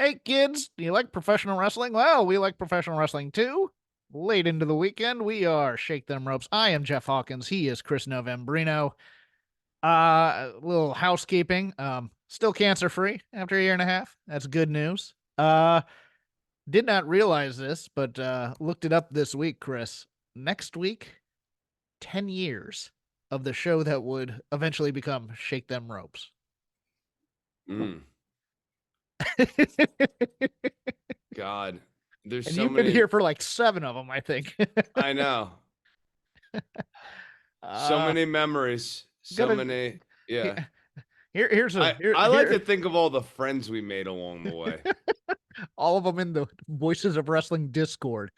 Hey kids, do you like professional wrestling? Well, we like professional wrestling too. Late into the weekend, we are Shake Them Ropes. I am Jeff Hawkins. He is Chris Novembrino. A little housekeeping. Still cancer free after a year and a half. That's good news. Did not realize this, but looked it up this week, Chris. Next week, 10 years of the show that would eventually become Shake Them Ropes. Mm, God, there's And so you've been many. here for like 7 of them, I think. I know. So uh many memories. So gonna many. Yeah. here's a I like to think of all the friends we made along the way. all of them in the Voices of Wrestling Discord.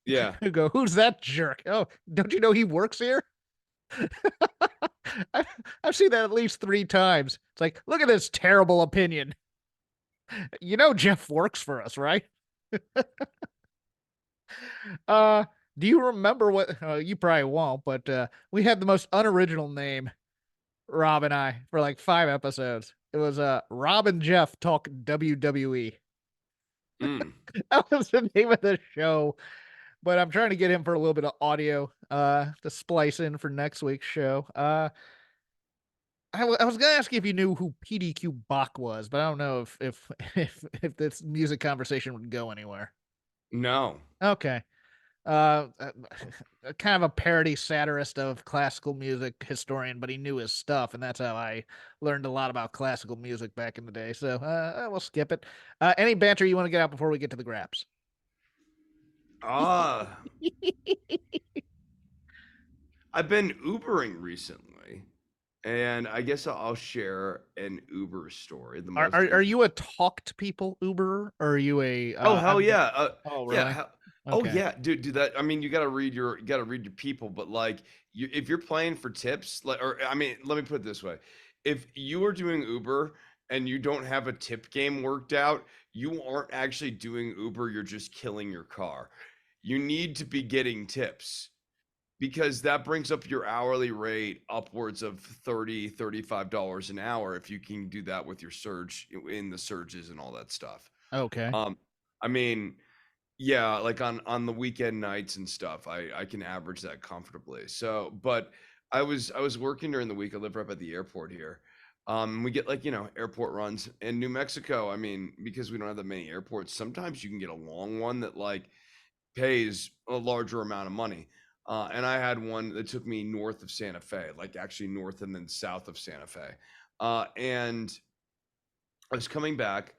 Yeah. Who go, who's that jerk? Oh, don't you know he works here? I've, I've seen that at least 3 times. It's like, look at this terrible opinion. You know Jeff works for us, right? Uh, do you remember what? You probably won't, but we had the most unoriginal name, Rob and I, for like 5 episodes. It was Rob and Jeff talk WWE. Mm. That was the name of the show. But I'm trying to get him for a little bit of audio to splice in for next week's show. I was gonna ask you if you knew who PDQ Bach was, but I don't know if if this music conversation would go anywhere. No. Okay. Kind of a parody satirist of classical music historian, but he knew his stuff, and that's how I learned a lot about classical music back in the day. So we'll skip it. Any banter you want to get out before we get to the graps? Ah, I've been Ubering recently, and I guess I'll share an Uber story. The Are most. are, are you a talk to people Uber, or are you a Oh hell yeah. oh Yeah. really? Oh Okay. yeah, dude. Do that. I mean, you got to read your people, but like, if you're playing for tips, like, or I mean, let me put it this way: if you are doing Uber and you don't have a tip game worked out, you aren't actually doing Uber. You're just killing your car. You need to be getting tips because that brings up your hourly rate upwards of 35 dollars an hour if you can do that with your surge in the surges and all that stuff. Okay. Um, I mean, yeah, like on the weekend nights and stuff, I can average that comfortably. So, but I was working during the week. I live right by the airport here. We get like, airport runs in New Mexico. I mean, because we don't have that many airports, sometimes you can get a long one that like pays a larger amount of money. And I had one that took me north of Santa Fe, like actually north and then south of Santa Fe. And I was coming back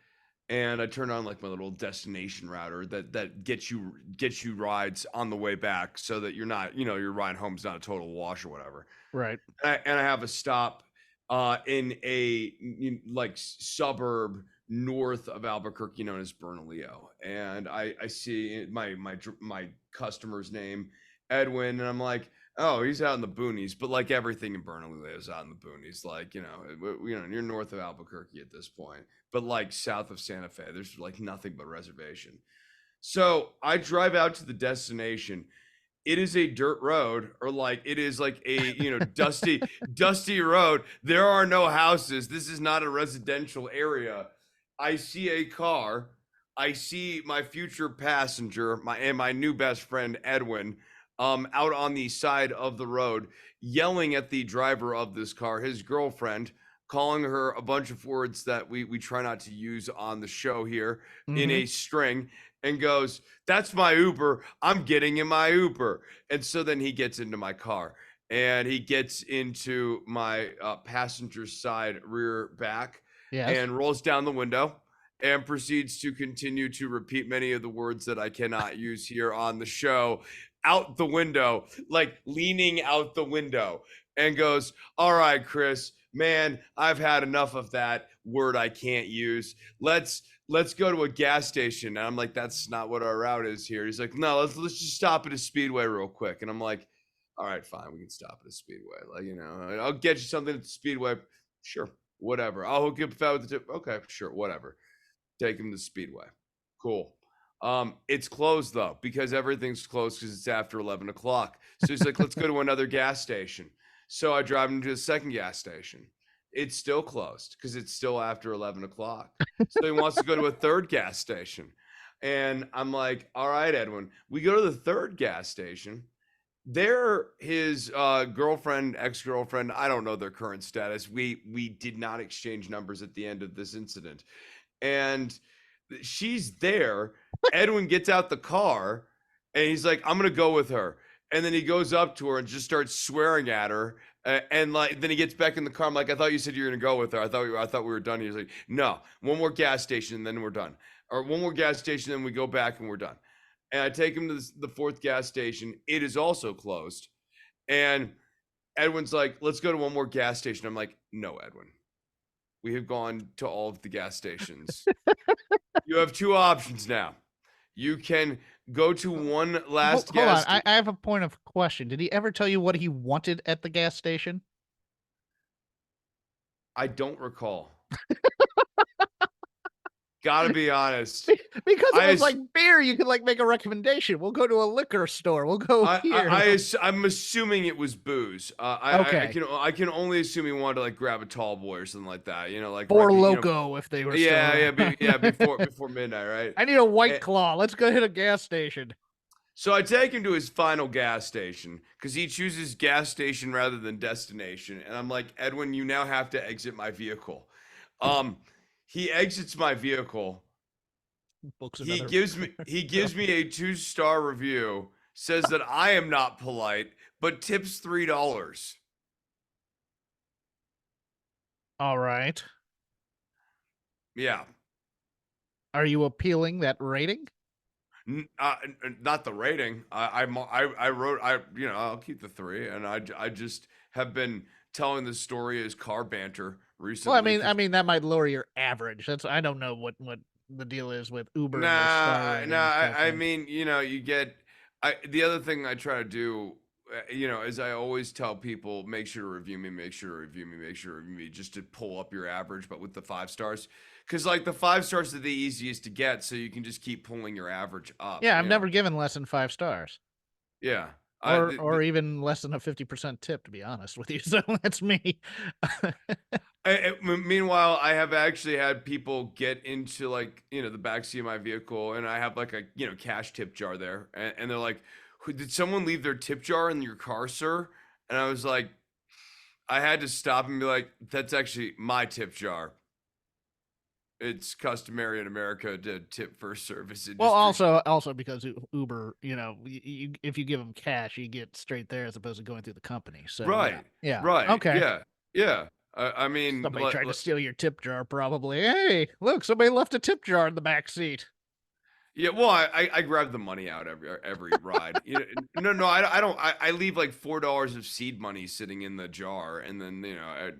and I turned on like my little destination router that gets you rides on the way back so that you're not, your ride home's not a total wash or whatever. Right. And I have a stop in a like suburb north of Albuquerque known as Bernalillo. And I see my customer's name, Edwin, and I'm like, oh, he's out in the boonies, but like everything in Bernalillo is out in the boonies. Like, you're north of Albuquerque at this point, but like south of Santa Fe, there's like nothing but reservation. So I drive out to the destination. It is a dirt road, or like it is like a dusty road. There are no houses. This is not a residential area. I see a car. I see my future passenger, my new best friend Edwin, out on the side of the road, yelling at the driver of this car, his girlfriend, calling her a bunch of words that we try not to use on the show here in Mm-hmm. a string, and goes, "That's my Uber. I'm getting in my Uber." And so then he gets into my car and he gets into my passenger side rear back Yes. and rolls down the window and proceeds to continue to repeat many of the words that I cannot use here on the show out the window, like leaning out the window, and goes, "All right, Chris, man, I've had enough of that word I can't use. Let's go to a gas station." And I'm like, "That's not what our route is here." He's like, "No, let's just stop at a Speedway real quick." And I'm like, "All right, fine, we can stop at a Speedway. Like, I'll get you something at the Speedway. Sure, whatever. I'll hook you up with the tip. Okay, sure, whatever." Take him to Speedway. Cool. It's closed though because everything's closed because it's after 11 o'clock. So he's like, "Let's go to another gas station." So I drive him to the second gas station, It's still closed because it's still after 11 o'clock. So he wants to go to a third gas station. And I'm like, all right, Edwin. We go to the third gas station. There, his girlfriend, ex-girlfriend, I don't know their current status. We did not exchange numbers at the end of this incident. And she's there. Edwin gets out the car and he's like, I'm gonna go with her. And then he goes up to her and just starts swearing at her. And like, then he gets back in the car. I'm like, I thought you said you were gonna go with her. I thought we were done. He was like, no, one more gas station, and then we're done. Or one more gas station, then we go back and we're done. And I take him to the fourth gas station. It is also closed. And Edwin's like, let's go to one more gas station. I'm like, no, Edwin. We have gone to all of the gas stations. You have two options now. You can go to one last Hold gas on. I have a point of question. Did he ever tell you what he wanted at the gas station? I don't recall. Gotta be honest. Because it was like beer, you could like make a recommendation. We'll go to a liquor store. We'll go here. I'm assuming it was booze. Okay. I can only assume he wanted to like grab a tall boy or something like that. You know, like Four Loco if they were. before midnight, right? I need a White Claw. Let's go hit a gas station. So I take him to his final gas station because he chooses gas station rather than destination, and I'm like, Edwin, you now have to exit my vehicle. He exits my vehicle. He gives me a 2-star review, says that I am not polite, but tips $3. All right. Yeah. Are you appealing that rating? Not the rating. I wrote, I'll keep the 3, and I just have been telling the story as car banter recently. Well, I mean that might lower your average. I don't know what the deal is with Uber. I mean, you get. The other thing I try to do, is I always tell people, make sure to review me, make sure to review me, make sure to review me, just to pull up your average, but with the 5 stars. Because like the 5 stars are the easiest to get, so you can just keep pulling your average up. Yeah, I've never given less than 5 stars. Yeah. Or even less than a 50% tip, to be honest with you. So that's me. Meanwhile, I have actually had people get into like, the backseat of my vehicle, and I have like a, cash tip jar there. And they're like, did someone leave their tip jar in your car, sir? And I was like, I had to stop and be like, that's actually my tip jar. It's customary in America to tip for service industry. Well, also because Uber, if you give them cash, you get straight there as opposed to going through the company. So right, yeah, right, okay, yeah. I mean, somebody tried to steal your tip jar, probably. Hey, look, somebody left a tip jar in the back seat. Yeah, well, I grab the money out every ride. No, I don't. I leave like $4 of seed money sitting in the jar, and then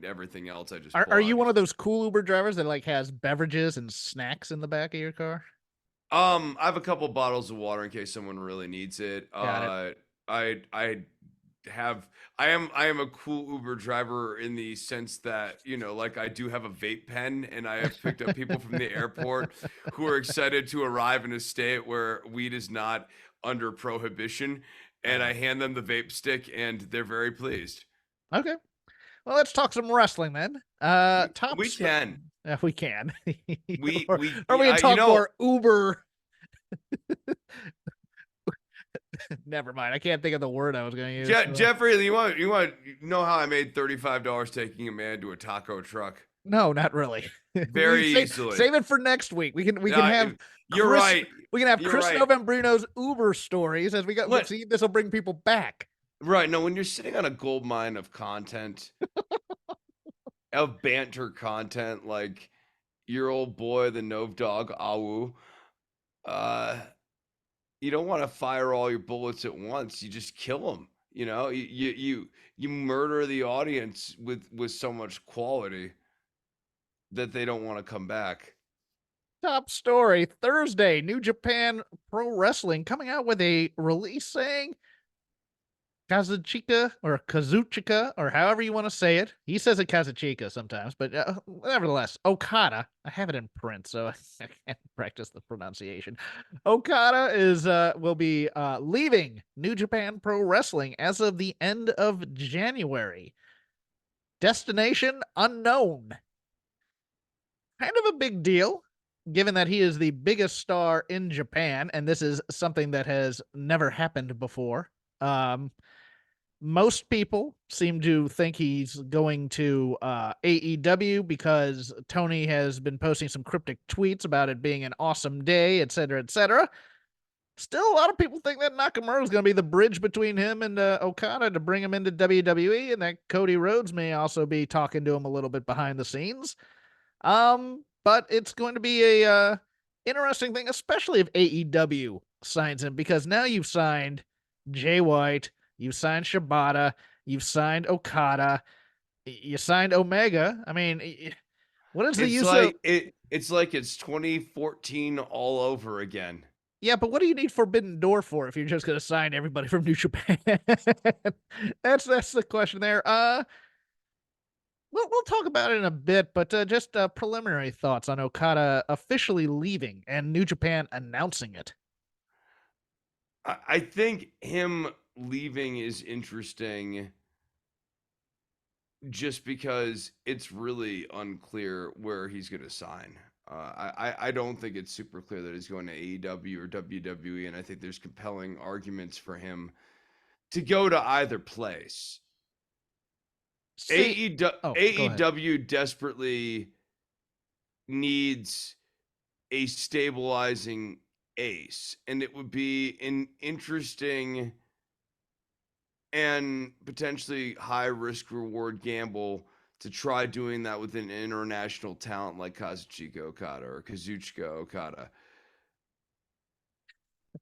everything else I just. Are you one of those cool Uber drivers that like has beverages and snacks in the back of your car? I have a couple bottles of water in case someone really needs it. Got it. I am a cool Uber driver in the sense that, like I do have a vape pen, and I have picked up people from the airport who are excited to arrive in a state where weed is not under prohibition, and I hand them the vape stick and they're very pleased. Okay. Well, let's talk some wrestling then. We can. We can. We can talk more Uber. Never mind. I can't think of the word I was going to use. Jeffrey, you want to know how I made $35 taking a man to a taco truck? No, not really. Very easily. Save it for next week. We can have. You're right. We can have Chris Novembrino's Uber stories as we go. Let's see, this will bring people back. Right. No, when you're sitting on a gold mine of content, of banter content, like your old boy, the Nove Dog Awu, you don't want to fire all your bullets at once. You just kill them. You murder the audience with so much quality that they don't want to come back. Top story Thursday, New Japan Pro Wrestling coming out with a release saying Kazuchika or Kazuchika or however you want to say it. He says it Kazuchika sometimes, but nevertheless, Okada. I have it in print, so I can't practice the pronunciation. Okada will be leaving New Japan Pro Wrestling as of the end of January. Destination unknown. Kind of a big deal, given that he is the biggest star in Japan, and this is something that has never happened before. Um, Most people seem to think he's going to AEW because Tony has been posting some cryptic tweets about it being an awesome day, etc., etc. Still, a lot of people think that Nakamura is going to be the bridge between him and Okada to bring him into WWE, and that Cody Rhodes may also be talking to him a little bit behind the scenes. But it's going to be a interesting thing, especially if AEW signs him, because now you've signed Jay White, you've signed Shibata, you've signed Okada, you signed Omega. I mean, what is the It's use of? like it's 2014 all over again. Yeah, but what do you need Forbidden Door for if you're just going to sign everybody from New Japan? That's the question there. We'll talk about it in a bit, but just preliminary thoughts on Okada officially leaving and New Japan announcing it. I think him leaving is interesting just because it's really unclear where he's going to sign. I don't think it's super clear that he's going to AEW or WWE, and I think there's compelling arguments for him to go to either place. See, oh, go ahead. AEW desperately needs a stabilizing ace, and it would be an interesting and potentially high risk reward gamble to try doing that with an international talent like Kazuchika Okada or Kazuchika Okada.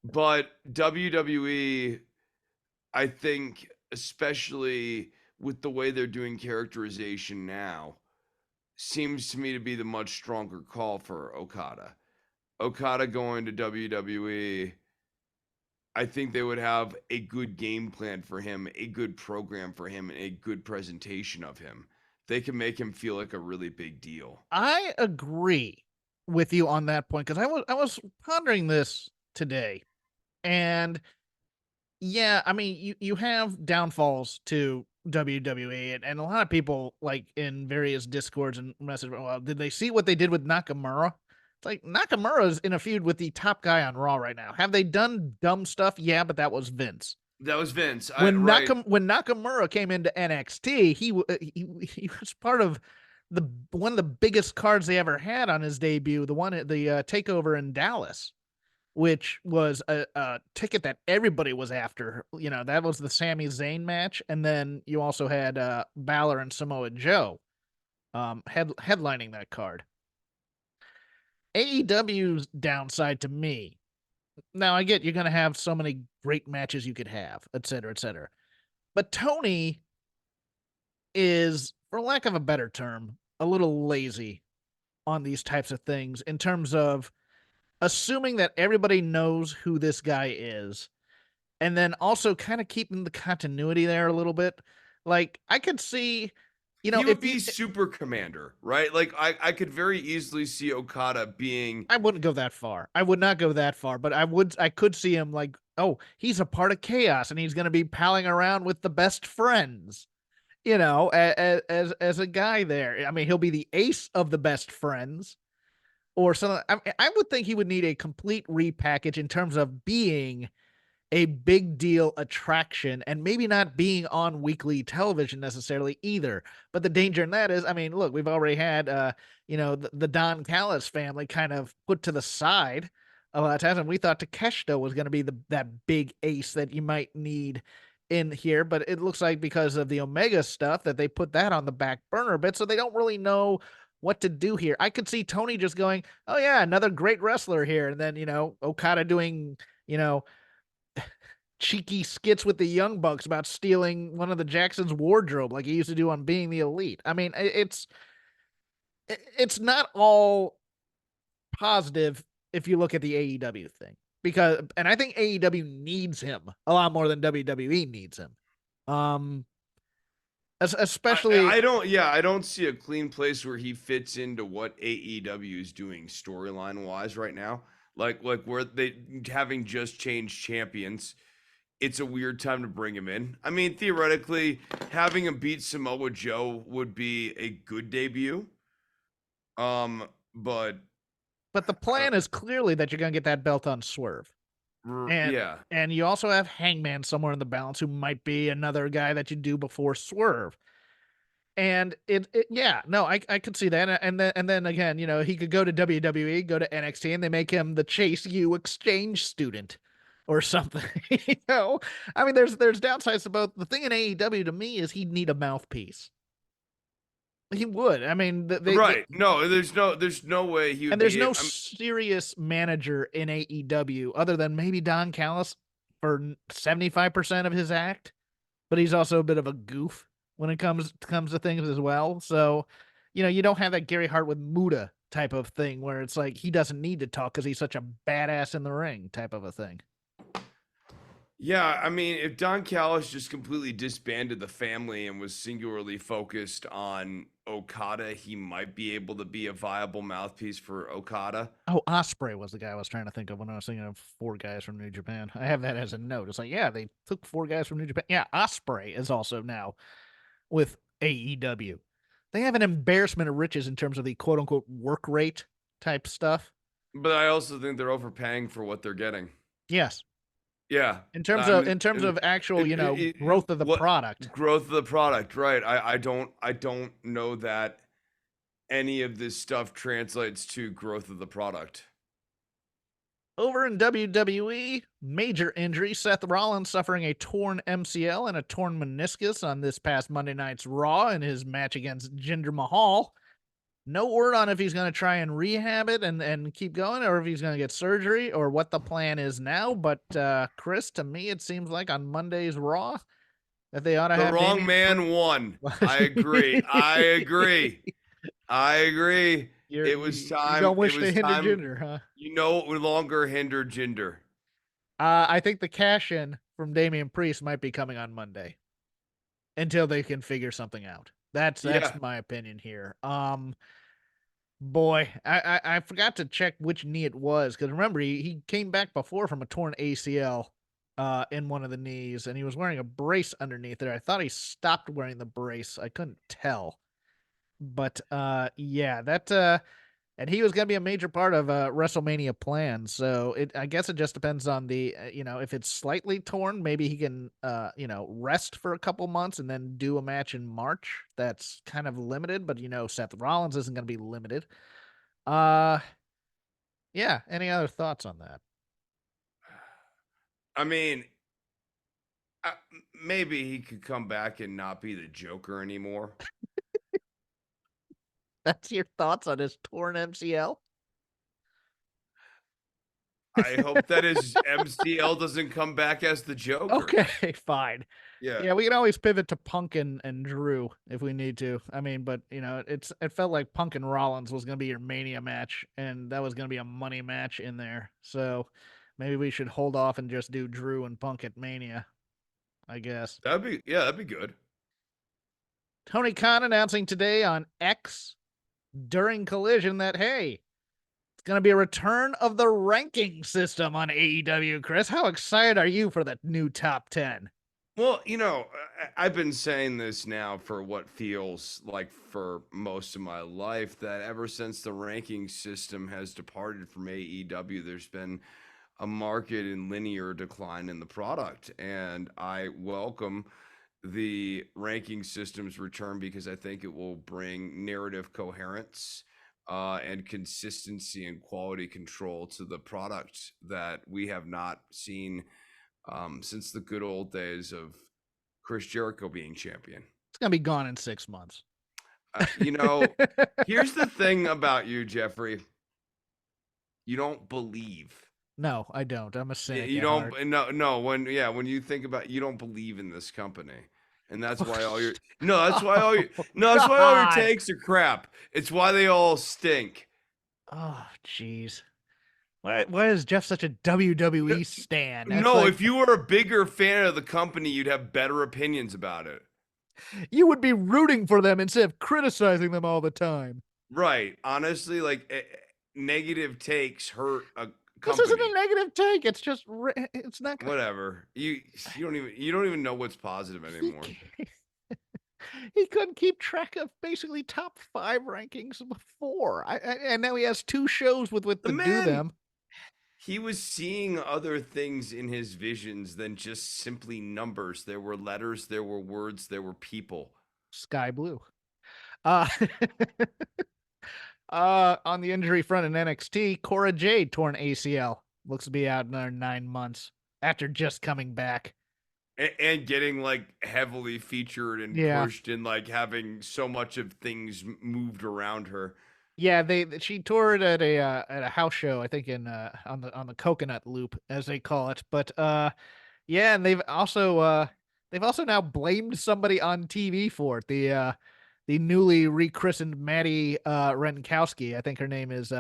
But WWE, I think, especially with the way they're doing characterization now, seems to me to be the much stronger call for Okada. Okada going to WWE, I think they would have a good game plan for him, a good program for him, and a good presentation of him. They can make him feel like a really big deal. I agree with you on that point because I was pondering this today, and yeah, I mean you have downfalls to WWE, and a lot of people like in various discords and messages. Well, did they see what they did with Nakamura? It's like Nakamura's in a feud with the top guy on Raw right now. Have they done dumb stuff? Yeah, but that was Vince. That was Vince. Right. When Nakamura came into NXT, he was part of the one of the biggest cards they ever had on his debut, the takeover in Dallas, which was a ticket that everybody was after. You know, that was the Sami Zayn match, and then you also had Balor and Samoa Joe headlining that card. AEW's downside to me. Now I get you're going to have so many great matches you could have, et cetera, et cetera. But Tony is, for lack of a better term, a little lazy on these types of things in terms of assuming that everybody knows who this guy is and then also kind of keeping the continuity there a little bit. Like I could see, He would if you be super commander, right? Like I could very easily see Okada being I wouldn't go that far. I would not go that far, but I could see him like, oh, he's a part of chaos and he's going to be palling around with the best friends. As a guy there. I mean, he'll be the ace of the best friends or something. I would think he would need a complete repackage in terms of being a big deal attraction and maybe not being on weekly television necessarily either. But the danger in that is, I mean, look, we've already had, the Don Callis family kind of put to the side a lot of times, and we thought Takeshita was going to be that big ace that you might need in here, but it looks like because of the Omega stuff that they put that on the back burner a bit, so they don't really know what to do here. I could see Tony just going, "Oh yeah, another great wrestler here," and then Okada doing you know cheeky skits with the Young Bucks about stealing one of the Jackson's wardrobe like he used to do on Being the Elite. I mean, it's not all positive if you look at the AEW thing and I think AEW needs him a lot more than WWE needs him. Um, especially I don't I don't see a clean place where he fits into what AEW is doing storyline wise right now. Like where they having just changed champions it's a weird time to bring him in. I mean, theoretically, having him beat Samoa Joe would be a good debut. But But the I don't. plan is clearly that you're going to get that belt on Swerve. And Yeah, and you also have Hangman somewhere in the balance who might be another guy that you do before Swerve. And yeah, no, I could see that. And then again, he could go to WWE, go to NXT, and they make him the Chase U exchange student or something. I mean, there's downsides to both. The thing in AEW to me is he'd need a mouthpiece. He would. I mean, right. No, there's no way he would and there's be. no serious manager in AEW other than maybe Don Callis for 75% of his act, but he's also a bit of a goof when it comes to things as well. So, you don't have that Gary Hart with Muda type of thing where it's like he doesn't need to talk because he's such a badass in the ring type of a thing. Yeah, I mean, if Don Callis just completely disbanded the family and was singularly focused on Okada, he might be able to be a viable mouthpiece for Okada. Oh, Osprey was the guy I was trying to think of when I was thinking of 4 guys from New Japan. I have that as a note. It's like, yeah, they took 4 guys from New Japan. Yeah, Osprey is also now with AEW. They have an embarrassment of riches in terms of the quote unquote work rate type stuff. But I also think they're overpaying for what they're getting. Yes. Yeah, In terms I of mean, in terms of actual, it growth of the what product. growth of the product, right? I don't know that any of this stuff translates to growth of the product. Over in WWE, major injury. Seth Rollins suffering a torn MCL and a torn meniscus on this past Monday night's Raw in his match against Jinder Mahal. No word on if he's going to try and rehab it and keep going, or if he's going to get surgery, or what the plan is now. But Chris, to me, it seems like on Monday's Raw that they ought to The have wrong Damian man won. I agree. I agree. I agree. You're, It was you time. don't It wish to was hinder time. Jinder, huh? No longer hinder Jinder. I think the cash in from Damian Priest might be coming on Monday until they can figure something out. That's Yeah. my opinion here. Boy, I forgot to check which knee it was because remember he came back before from a torn ACL in one of the knees and he was wearing a brace underneath it. I thought he stopped wearing the brace. I couldn't tell. But yeah, that and he was going to be a major part of WrestleMania plans. So I guess it just depends on the if it's slightly torn, maybe he can rest for a couple months and then do a match in March. That's kind of limited, but Seth Rollins isn't going to be limited. Uh yeah, any other thoughts on that? I mean, uh, maybe he could come back and not be the Joker anymore. That's your thoughts on his torn MCL? I hope that his MCL doesn't come back as the Joker. Okay, fine. Yeah. Yeah, we can always pivot to Punk and Drew if we need to. I mean, but it felt like Punk and Rollins was gonna be your Mania match, and that was gonna be a money match in there. So maybe we should hold off and just do Drew and Punk at Mania, I guess. That'd be good. Tony Khan announcing today on X during Collision that hey, it's gonna be a return of the ranking system on AEW. Chris, how excited are you for the new top 10? Well, I've been saying this now for what feels like for most of my life that ever since the ranking system has departed from AEW, there's been a marked and linear decline in the product. And I welcome the ranking system's return because I think it will bring narrative coherence and consistency and quality control to the product that we have not seen since the good old days of Chris Jericho being champion. It's gonna be gone in 6 months. You know, here's the thing about you, Jeffrey. You don't believe. No, I don't. I'm a cynic You at heart. don't. No. When you think about, you don't believe in this company, and that's why all your no. That's why all your no. That's why all your God. takes are crap. It's why they all stink. Oh, jeez. Why is Jeff such a WWE stan? That's No, like if you were a bigger fan of the company, you'd have better opinions about it. you would be rooting for them instead of criticizing them all the time. Right. Honestly, like negative takes hurt This isn't company. a negative take. It's just it's not. Whatever. You don't even know what's positive He anymore. he couldn't keep track of basically top 5 rankings before. And now he has 2 shows with The to do man, them. he was seeing other things in his visions than just simply numbers. There were letters, there were words, there were people. Sky blue. Uh, on the injury front in NXT, Cora Jade torn ACL. Looks to be out another 9 months after just coming back. And getting like heavily featured and Yeah. pushed and like having so much of things moved around her. Yeah, she toured at a house show, I think in on the Coconut Loop as they call it. But yeah, and they've also now blamed somebody on TV for it. The newly rechristened Maddie Renkowski, I think her name is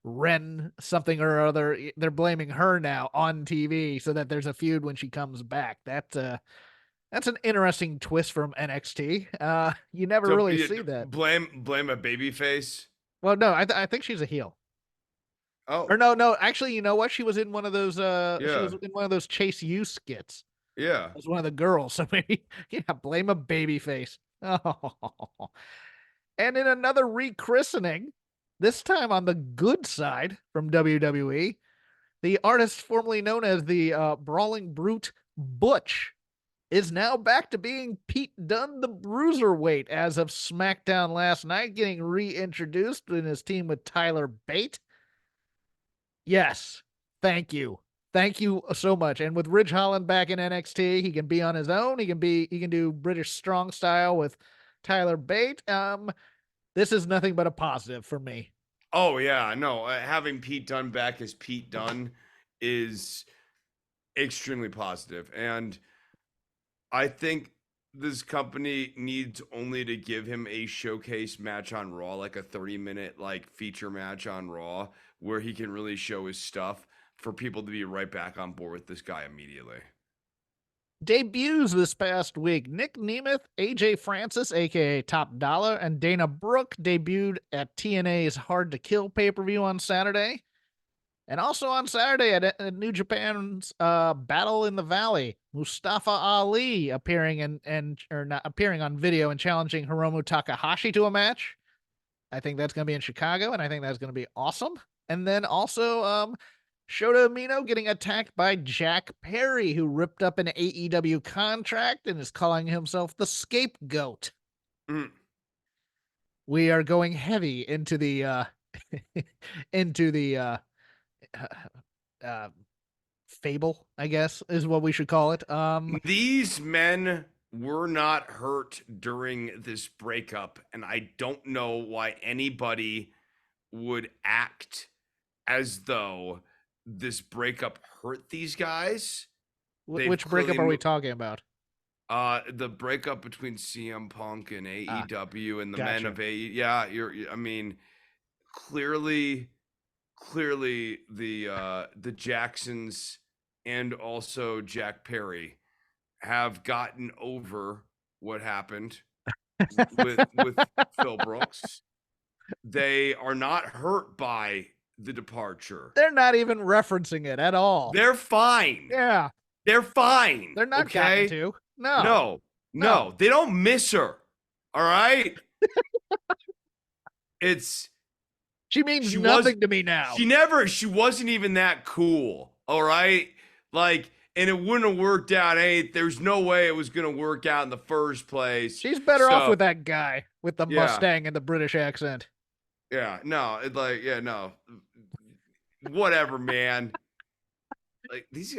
Ren something or other. They're blaming her now on TV so that there's a feud when she comes back. That's an interesting twist from NXT. You never So really see that. blame a baby face. Well, no, I think she's a heel. Or Oh, no, actually, you know what? She was in one of those she yeah. was in one of those Chase U skits Yeah. as one of the girls. So maybe yeah, blame a baby face. Oh. And in another rechristening, this time on the good side from WWE, the artist formerly known as the Brawling Brute Butch is now back to being Pete Dunne, the Bruiserweight, as of SmackDown last night, getting reintroduced in his team with Tyler Bate. Yes. Thank you. Thank you so much. And with Ridge Holland back in NXT, he can be on his own. He can do British strong style with Tyler Bate. This is nothing but a positive for me. Oh yeah, no, having Pete Dunne back as Pete Dunne is extremely positive, and I think this company needs only to give him a showcase match on Raw, like a 30-minute like feature match on Raw, where he can really show his stuff for people to be right back on board with this guy immediately. Debuts this past week. Nick Nemeth, AJ Francis, aka Top Dollar, and Dana Brooke debuted at TNA's Hard to Kill pay-per-view on Saturday. And also on Saturday at New Japan's Battle in the Valley, Mustafa Ali appearing or not appearing on video and challenging Hiromu Takahashi to a match. I think that's going to be in Chicago, and I think that's going to be awesome. And then also Shota Umino getting attacked by Jack Perry, who ripped up an AEW contract and is calling himself the scapegoat. Mm. We are going heavy into the into the uh, fable, I guess, is what we should call it. These men were not hurt during this breakup, and I don't know why anybody would act as though this breakup hurt these guys. They've Which breakup clearly are we talking about? the breakup between CM Punk and Ah, AEW and the men gotcha. of AE. Yeah, I mean, clearly, the Jacksons and also Jack Perry have gotten over what happened with Phil Brooks. They are not hurt by the departure. They're not even referencing it at all. They're fine. Yeah, They're fine. they're not gotten Okay? to. No, No. no. No. They don't miss her. All right? It's She means she was nothing to me now. she wasn't even that cool. All right? Like, and it wouldn't have worked out. Hey, there's no way it was gonna work out in the first place. She's better off So with that guy with the yeah. Mustang and the British accent. Yeah. No, it like, yeah, no. Whatever, man. Like these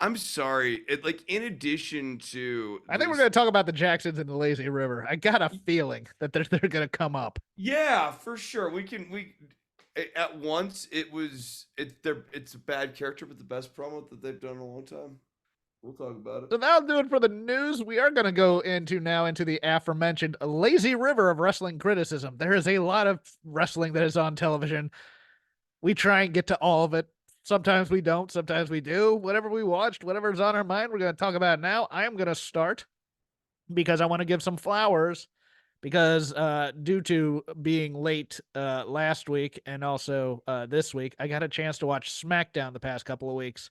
I'm sorry. It like in addition to I think we're this, going to talk about the Jacksons and the Lazy River. I got a feeling that they're going to come up. yeah, for sure. We at once it's a bad character, but the best promo that they've done in a long time. We'll talk about it. So that'll do it for the news. We are going to go into the aforementioned lazy river of wrestling criticism. There is a lot of wrestling that is on television. We try and get to all of it. Sometimes we don't. Sometimes we do. Whatever we watched, whatever's on our mind, we're going to talk about now. I am going to start because I want to give some flowers because due to being late last week and also this week, I got a chance to watch SmackDown the past couple of weeks.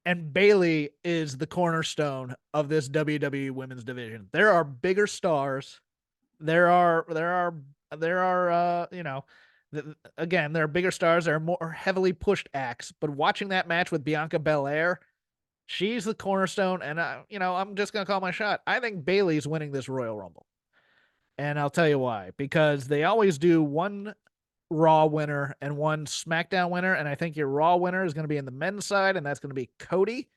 And Bailey is the cornerstone of this WWE women's division. There are bigger stars. There are again, there are bigger stars, there are more heavily pushed acts, but watching that match with Bianca Belair, she's the cornerstone, and I'm just gonna call my shot. I think Bailey's winning this Royal Rumble. And I'll tell you why. Because they always do one Raw winner and one SmackDown winner, and I think your Raw winner is going to be in the men's side, and that's going to be Cody.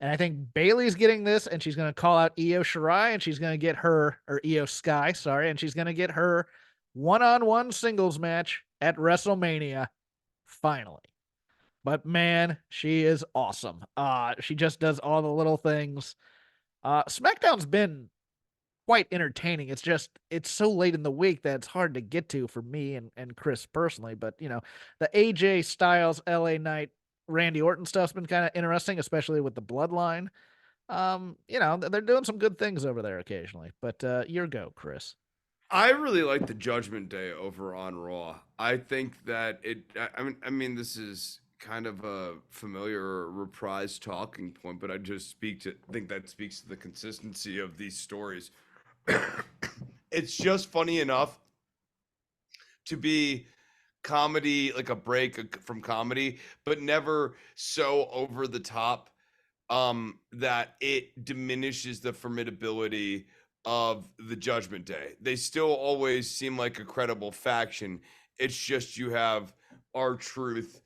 And I think Bailey's getting this, and she's going to call out Io Shirai, and she's going to get her, or Io Sky, sorry, and she's going to get her one-on-one singles match at WrestleMania, finally. But man, she is awesome. She just does all the little things. SmackDown's been quite entertaining. It's so late in the week that it's hard to get to for me and Chris personally. But the AJ Styles LA Knight Randy Orton stuff's been kind of interesting, especially with the bloodline. They're doing some good things over there occasionally. But your go, Chris. I really like the Judgment Day over on Raw. I think that I mean, this is kind of a familiar reprised talking point, but I just think that speaks to the consistency of these stories. It's just funny enough to be comedy, like a break from comedy, but never so over the top that it diminishes the formidability of the Judgment Day. They still always seem like a credible faction. It's just you have R-Truth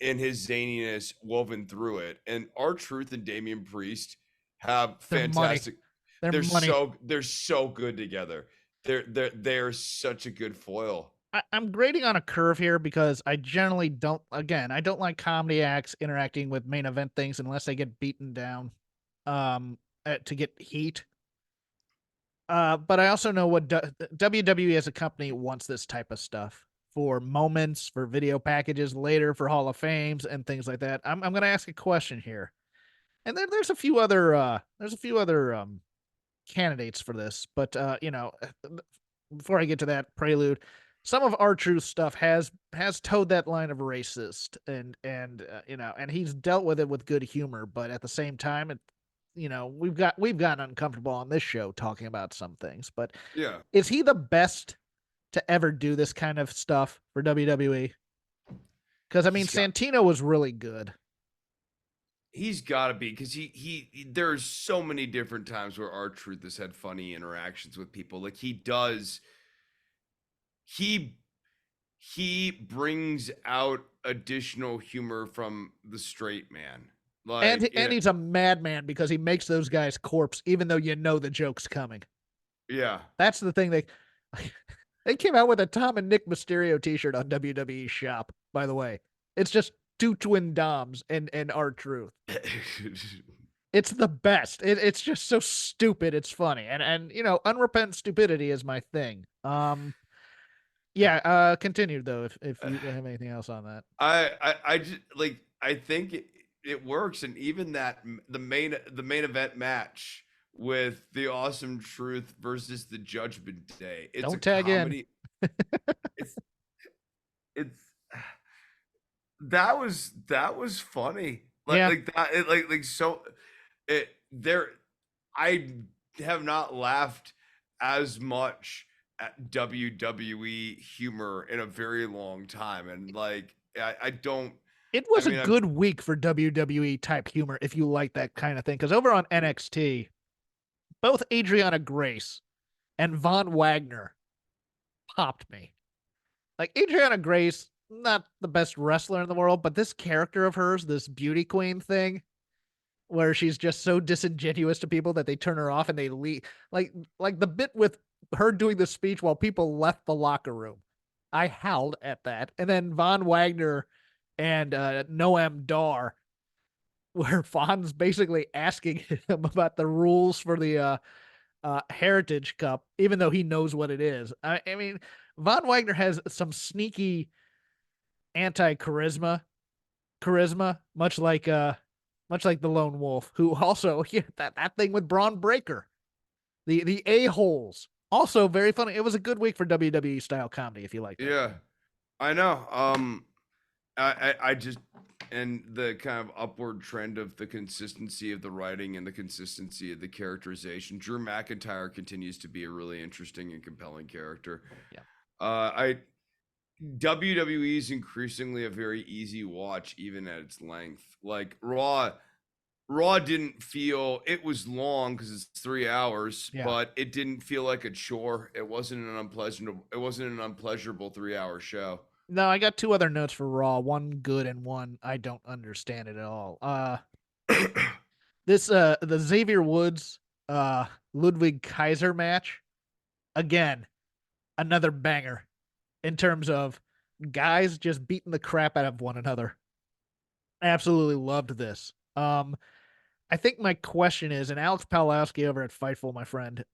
and his zaniness woven through it, and R-Truth and Damian Priest have They're money. fantastic. They're money. They're so good together. They're such a good foil. I'm grading on a curve here because I generally don't. Again, I don't like comedy acts interacting with main event things unless they get beaten down, to get heat. But I also know what WWE as a company wants this type of stuff for moments, for video packages later, for Hall of Fames and things like that. I'm going to ask a question here, and there's a few other candidates for this, but before I get to that prelude, some of R-Truth stuff has towed that line of racist, and he's dealt with it with good humor, but at the same time, we've gotten uncomfortable on this show talking about some things. But Yeah. is he the best to ever do this kind of stuff for WWE? Because I mean, Santino was really good. He's got to be, because he there's so many different times where R-Truth has had funny interactions with people. Like he brings out additional humor from the straight man. Like, and he's a madman because he makes those guys corpse, even though the joke's coming. Yeah. That's the thing. They came out with a Tom and Nick Mysterio t-shirt on WWE Shop, by the way. It's just two twin Doms and R-Truth. It's the best. It's just so stupid. It's funny. And unrepentant stupidity is my thing. Continue though if you have anything else on that. I just like, I think it works, and even that the main event match with the Awesome Truth versus the Judgment Day. It's Don't a tag comedy. it's that was funny. I have not laughed as much at WWE humor in a very long time, and I don't. It was a good week for WWE type humor if you like that kind of thing. Because over on NXT, both Adriana Grace and Von Wagner popped me. Like Adriana Grace, not the best wrestler in the world, but this character of hers, this beauty queen thing, where she's just so disingenuous to people that they turn her off and they leave. Like the bit with her doing the speech while people left the locker room. I howled at that. And then Von Wagner and Noam Dar, where Von's basically asking him about the rules for the Heritage Cup, even though he knows what it is. I mean, Von Wagner has some sneaky anti-charisma, much like the Lone Wolf, who also that thing with Braun Breaker, the a-holes Also, very funny. It was a good week for WWE style comedy, if you like that. Yeah, I know. I just and the kind of upward trend of the consistency of the writing and the consistency of the characterization. Drew McIntyre continues to be a really interesting and compelling character. Yeah. I WWE is increasingly a very easy watch, even at its length. Like Raw didn't feel it was long because it's 3 hours, Yeah. but it didn't feel like a chore. It wasn't an unpleasurable 3 hour show. No, I got two other notes for Raw. One good and one I don't understand it at all. This the Xavier Woods Ludwig Kaiser match, again, another banger in terms of guys just beating the crap out of one another. Absolutely loved this. I think my question is, and Alex Palowski over at Fightful, my friend,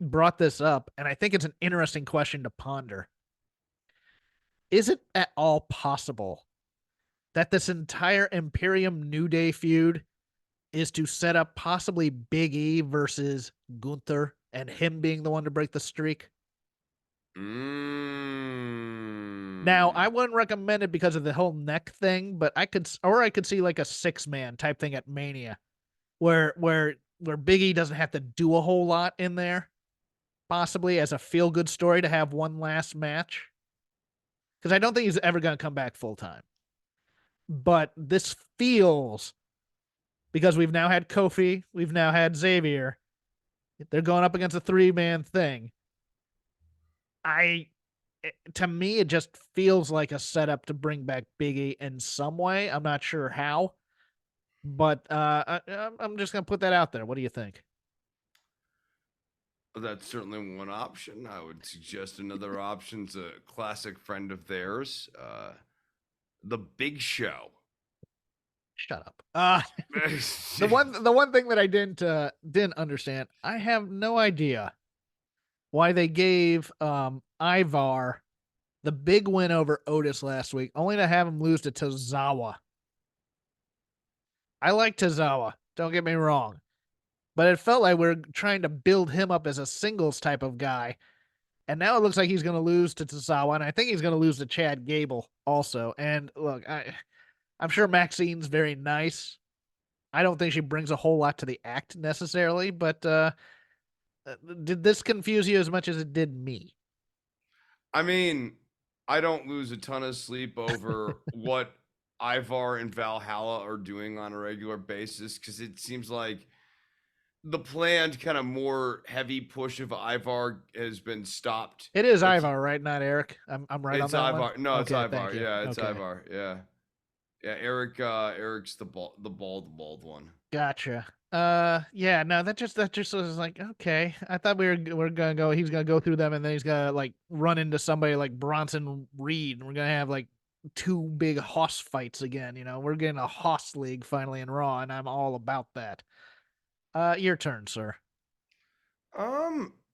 brought this up, and I think it's an interesting question to ponder. Is it at all possible that this entire Imperium New Day feud is to set up possibly Big E versus Gunther and him being the one to break the streak? Now, I Mm. wouldn't recommend it because of the whole neck thing, but I could see like a 6-man type thing at Mania where Big E doesn't have to do a whole lot in there, possibly as a feel good story to have one last match. Because I don't think he's ever going to come back full time. But this feels, because we've now had Kofi, we've now had Xavier, they're going up against a 3-man thing. To me, it just feels like a setup to bring back Big E in some way. I'm not sure how, but I'm just gonna put that out there. What do you think? That's certainly one option. I would suggest another option's a classic friend of theirs, The Big Show. Shut up. The one thing that I didn't understand, I have no idea why they gave Ivar the big win over Otis last week, only to have him lose to Tozawa. I like Tozawa, don't get me wrong, but it felt like we're trying to build him up as a singles type of guy. And now it looks like he's going to lose to Tozawa, and I think he's going to lose to Chad Gable also. And look, I'm sure Maxine's very nice. I don't think she brings a whole lot to the act necessarily, but did this confuse you as much as it did me? I mean, I don't lose a ton of sleep over what Ivar and Valhalla are doing on a regular basis because it seems like the planned kind of more heavy push of Ivar has been stopped. It is Like Ivar, right? Not Eric. I'm right on it's that one. Ivar. No, it's Okay, thank Ivar. you. Yeah, it's Okay, Ivar. Yeah. Yeah, Eric's the bald one. gotcha. Yeah, no, that just was like okay. I thought we were gonna go. He's gonna go through them, and then he's gonna like run into somebody like Bronson Reed, and we're gonna have like two big hoss fights again. We're getting a hoss league finally in Raw, and I'm all about that. Your turn, sir.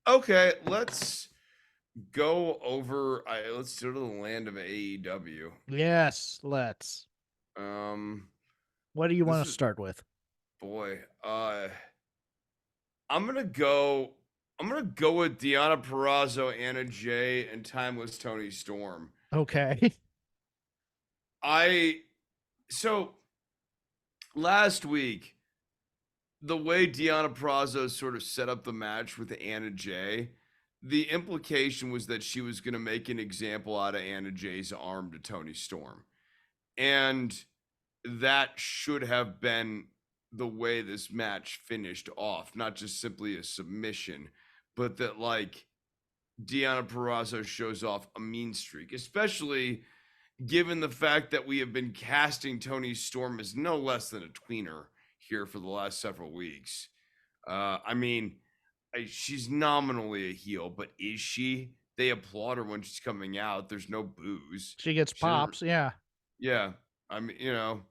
Okay, let's go over let's go to the land of AEW. Yes, let's. Um What do you this want to is start with? boy, I'm gonna go. I'm gonna go with Deanna Perrazzo, Anna Jay, and Timeless Tony Storm. Okay. I so last week, the way Deanna Perrazzo sort of set up the match with Anna Jay, the implication was that she was gonna make an example out of Anna Jay's arm to Tony Storm, and that should have been the way this match finished off, not just simply a submission, but that like Deanna Perrazzo shows off a mean streak, especially given the fact that we have been casting Tony Storm as no less than a tweener here for the last several weeks. I mean, she's nominally a heel, but is she? They applaud her when she's coming out. There's no booze. She gets She doesn't. pops. Yeah. Yeah, I mean,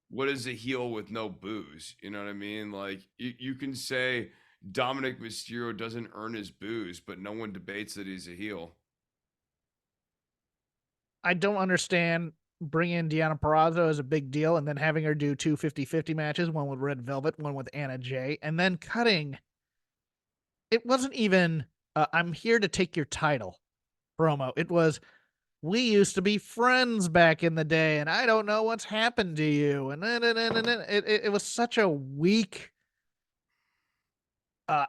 what is a heel with no booze? You know what I mean? Like you can say Dominic Mysterio doesn't earn his booze, but no one debates that he's a heel. I don't understand bringing in Deanna Perrazzo as a big deal and then having her do two 50-50 matches, one with Red Velvet, one with Anna Jay, and then cutting it wasn't even I'm here to take your title promo. It was, we used to be friends back in the day, and I don't know what's happened to you. And then it was such a weak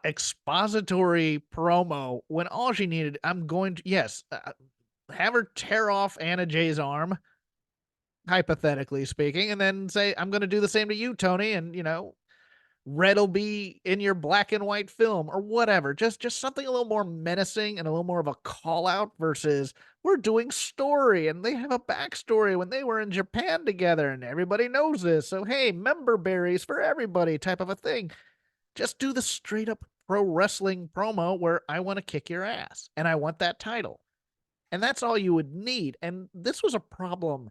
expository promo when all she needed, I'm going to, yes, have her tear off Anna Jay's arm, hypothetically speaking, and then say, I'm going to do the same to you, Tony. And, red will be in your black and white film or whatever. Just something a little more menacing and a little more of a call out versus, we're doing story and they have a backstory when they were in Japan together and everybody knows this. So hey, member berries for everybody type of a thing. Just do the straight up pro wrestling promo where I want to kick your ass and I want that title. And that's all you would need. And this was a problem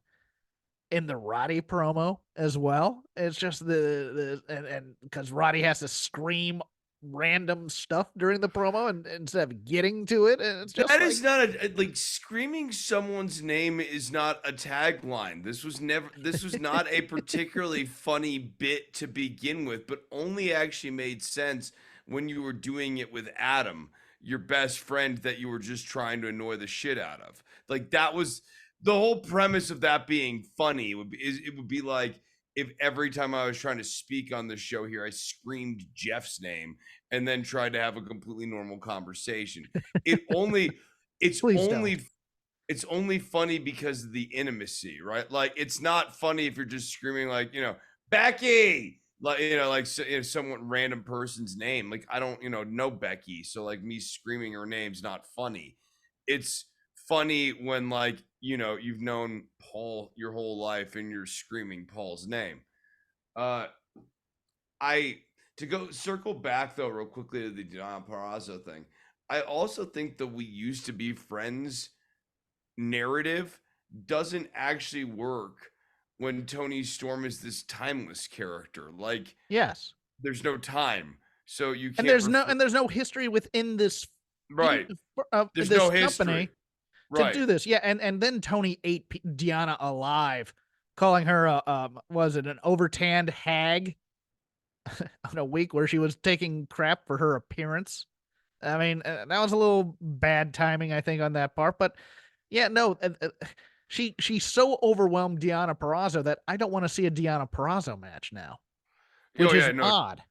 in the Roddy promo as well. It's just and because Roddy has to scream random stuff during the promo and instead of getting to it, and it's just That like, is not like screaming someone's name is not a tagline. This was not a particularly funny bit to begin with, but only actually made sense when you were doing it with Adam, your best friend that you were just trying to annoy the shit out of. Like that was the whole premise of that being funny it would be like if every time I was trying to speak on the show here, I screamed Jeff's name and then tried to have a completely normal conversation. It only it's please don't. only it's only funny because of the intimacy, right? Like it's not funny if you're just screaming like, Becky, like like someone random person's name. Like I don't, know Becky, so like me screaming her name's not funny. It's funny when like, you've known Paul your whole life and you're screaming Paul's name. Uh I to go circle back though real quickly to the Don Parazzo thing. I also think the we used to be friends narrative doesn't actually work when Tony Storm is this timeless character. Like Yes. there's no time. So you And can't refer there's no history within this right. There's no this history. company to Right. do this. Yeah, and then Tony ate Deanna alive, calling her a was it an overtanned hag on a week where she was taking crap for her appearance. I mean, that was a little bad timing, I think, on that part. But yeah, no, she so overwhelmed Deanna Purrazzo that I don't want to see a Deanna Purrazzo match now, Oh which is yeah, no. odd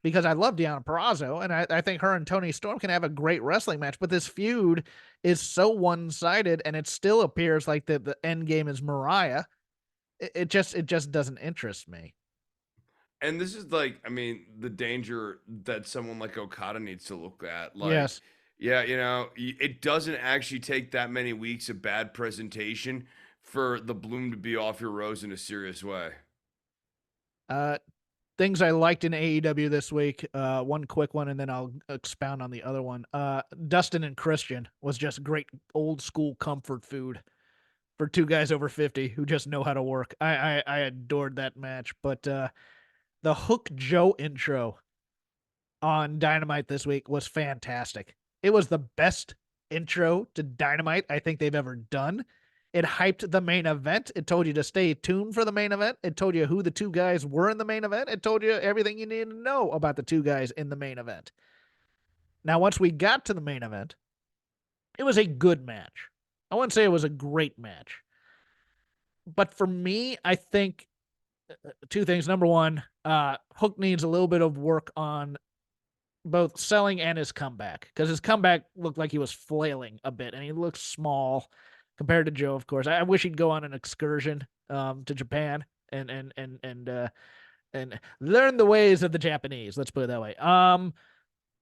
because I love Deanna Purrazzo and I think her and Tony Storm can have a great wrestling match. But this feud is so one sided, and it still appears like the end game is Mariah. It just doesn't interest me. And this is like, I mean, the danger that someone like Okada needs to look at. Like, Yes. yeah, it doesn't actually take that many weeks of bad presentation for the bloom to be off your rose in a serious way. Uh, Things I liked in AEW this week. One quick one, and then I'll expound on the other one. Dustin and Christian was just great old school comfort food for two guys over 50 who just know how to work. I adored that match. But the Hook Joe intro on Dynamite this week was fantastic. It was the best intro to Dynamite I think they've ever done. It hyped the main event. It told you to stay tuned for the main event. It told you who the two guys were in the main event. It told you everything you needed to know about the two guys in the main event. Now, once we got to the main event, it was a good match. I wouldn't say it was a great match. But for me, I think two things. Number one, Hook needs a little bit of work on both selling and his comeback because his comeback looked like he was flailing a bit and he looked small compared to Joe. Of course, I wish he'd go on an excursion to Japan and learn the ways of the Japanese. Let's put it that way.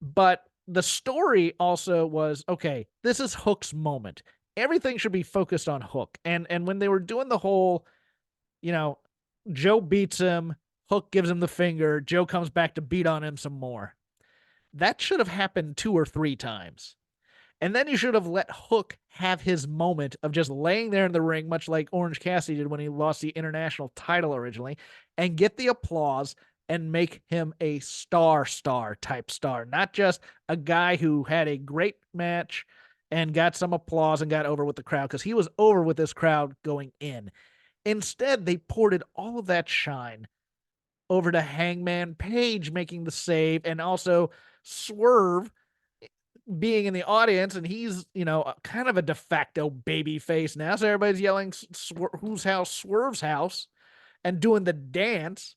But the story also was okay. This is Hook's moment. Everything should be focused on Hook. And when they were doing the whole, you know, Joe beats him, Hook gives him the finger, Joe comes back to beat on him some more. That should have happened two or three times. And then you should have let Hook have his moment of just laying there in the ring, much like Orange Cassidy did when he lost the international title originally, and get the applause and make him a star type star, not just a guy who had a great match and got some applause and got over with the crowd because he was over with this crowd going in. Instead, they ported all of that shine over to Hangman Page making the save and also Swerve being in the audience, and he's, kind of a de facto baby face now. So everybody's yelling, whose house, Swerve's house, and doing the dance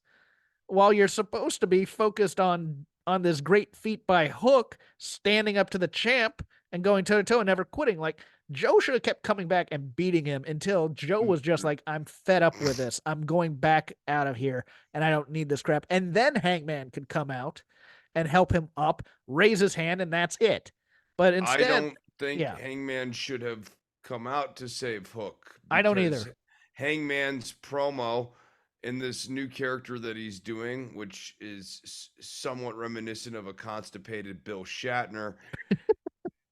while you're supposed to be focused on this great feat by Hook, standing up to the champ and going toe to toe and never quitting. Like, Joe should have kept coming back and beating him until Joe was just like, I'm fed up with this. I'm going back out of here and I don't need this crap. And then Hangman could come out and help him up, raise his hand, and that's it. But I instead, don't think yeah, Hangman should have come out to save Hook I don't because either. Hangman's promo in this new character that he's doing, which is somewhat reminiscent of a constipated Bill Shatner,